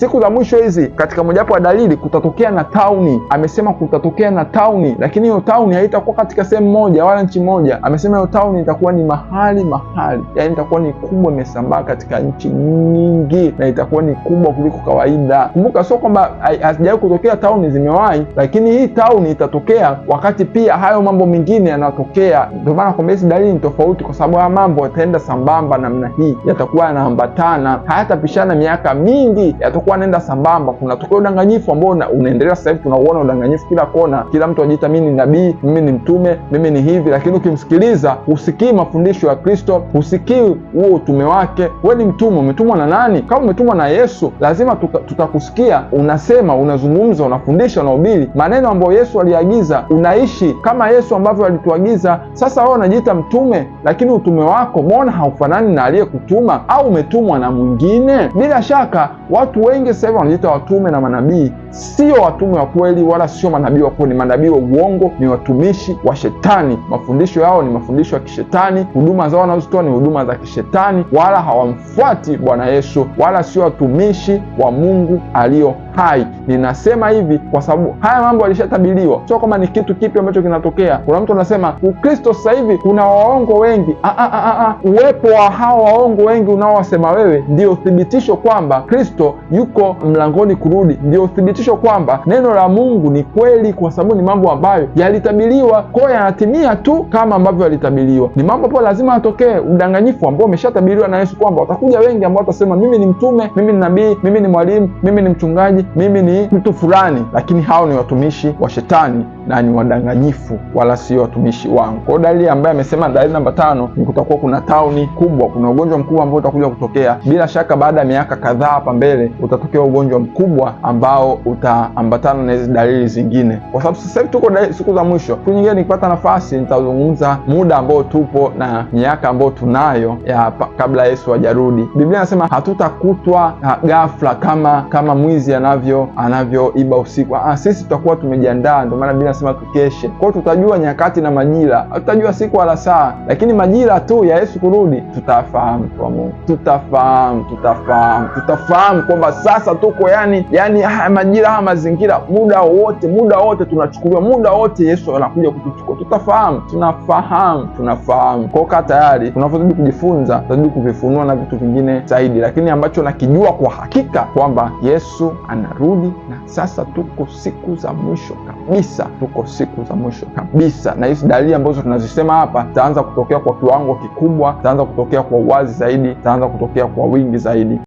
siku za mwisho hizi, katika mojawapo ya dalili, kutatokea na tauni. Amesema kutatokea na tauni, lakini hiyo tauni haitakuwa katika sehemu moja wala nchi moja. Amesema hiyo tauni itakuwa ni mahali, yaani itakuwa ni kubwa, imesambaa katika nchi nyingi na itakuwa ni kubwa kuliko kawaida. Kumbuka, sio kwamba hazijawahi kutokea tauni, zimewahi, lakini hii tauni itatokea wakati pia hayo mambo mengine yanatokea. Ndio maana kwamba hizi dalili ni tofauti, kwa sababu haya mambo yataenda sambamba namna hii, yatakuwa yanaambatana, hayatapishana miaka mingi, yatakuwa yanaenda sambamba. Kunatokea udanganyifu ambao unaendelea sasa hivi, tunauona udanganyifu kila kona. Kila mtu anajiita mimi ni nabii, mimi ni mtume, mimi ni hivi, lakini ukimsikiliza husikii mafundisho ya Kristo, husikii huo utume wake. Wewe ni mtume, umetumwa na nani? Kama umetumwa na Yesu, lazima tutakusikia unasema, unazungumza, unafundisha, unahubiri maneno ambayo Yesu aliagiza, unaishi kama Yesu ambavyo alituagiza. Sasa wewe unajiita mtume, lakini utume wako mbona haufanani na aliyekutuma? Au umetumwa na mwingine? Bila shaka watu wengi sasa hivi wanajiita watume na manabii. Sio watume wa kweli wala sio manabii wa kweli, ni manabii wa uongo, ni watumishi wa Shetani. Mafundisho yao ni mafundisho ya kishetani, huduma zao wanazozitoa ni huduma za kishetani, wala hawamfuati Bwana Yesu, wala sio watumishi wa Mungu aliyo hai. Ninasema hivi kwa sababu haya mambo yalishatabiriwa, sio kama ni kitu kipi ambacho kinatokea. Kuna mtu anasema Ukristo sasa hivi kuna waongo wengi. Uwepo wa hao waongo wengi unaowasema wewe ndio uthibitisho kwamba Kristo yuko mlangoni kurudi, ndio uthibitisho kwamba neno la Mungu ni kweli, kwa sababu ni mambo ambayo yalitabiriwa, kwa hiyo yanatimia tu kama ambavyo yalitabiriwa. Ni mambo ambayo lazima yatokee, udanganyifu ambao umeshatabiriwa na Yesu kwamba watakuja wengi ambao watasema mimi ni mtume, mimi ni nabii, mimi ni mwalimu, mimi ni mchungaji, mimi ni mtu fulani, lakini hao ni watumishi wa Shetani na ni wadanganyifu, wala sio watumishi wangu. Kwa dalili ambayo amesema, dalili namba 5 ni kutakuwa kuna tauni kubwa, kuna ugonjwa mkubwa ambao utakuja kutokea. Bila shaka baada ya miaka kadhaa hapa mbele utatokea ugonjwa mkubwa ambao utaambatana na hizi dalili zingine, kwa sababu sasa hivi tuko siku za mwisho. Siku nyingine nikipata nafasi nitazungumza muda ambao tupo na miaka ambao tunayo ya kabla Yesu hajarudi. Biblia inasema hatutakutwa ghafla kama mwizi anavyoiba usiku. Sisi tutakuwa tumejiandaa. Ndio maana Biblia inasema tukeshe. Kwa hiyo tutajua nyakati na majira, hatutajua siku wala saa, lakini majira tu ya Yesu kurudi tutafahamu. Kwa Mungu tutafahamu kwamba sasa tuko yani majira, haya mazingira, muda wote tunachukuliwa, muda wote Yesu anakuja kutuchukua. Tunafahamu. Kwa kaa tayari, tunapozidi kujifunza tutazidi kuvifunua na vitu vingine zaidi, lakini ambacho nakijua kwa hakika kwamba Yesu anarudi, na sasa tuko siku za mwisho kabisa, na hizi dalili ambazo tunazisema hapa zitaanza kutokea kwa kiwango kikubwa, zitaanza kutokea kwa uwazi zaidi, zitaanza kutokea kwa wingi zaidi.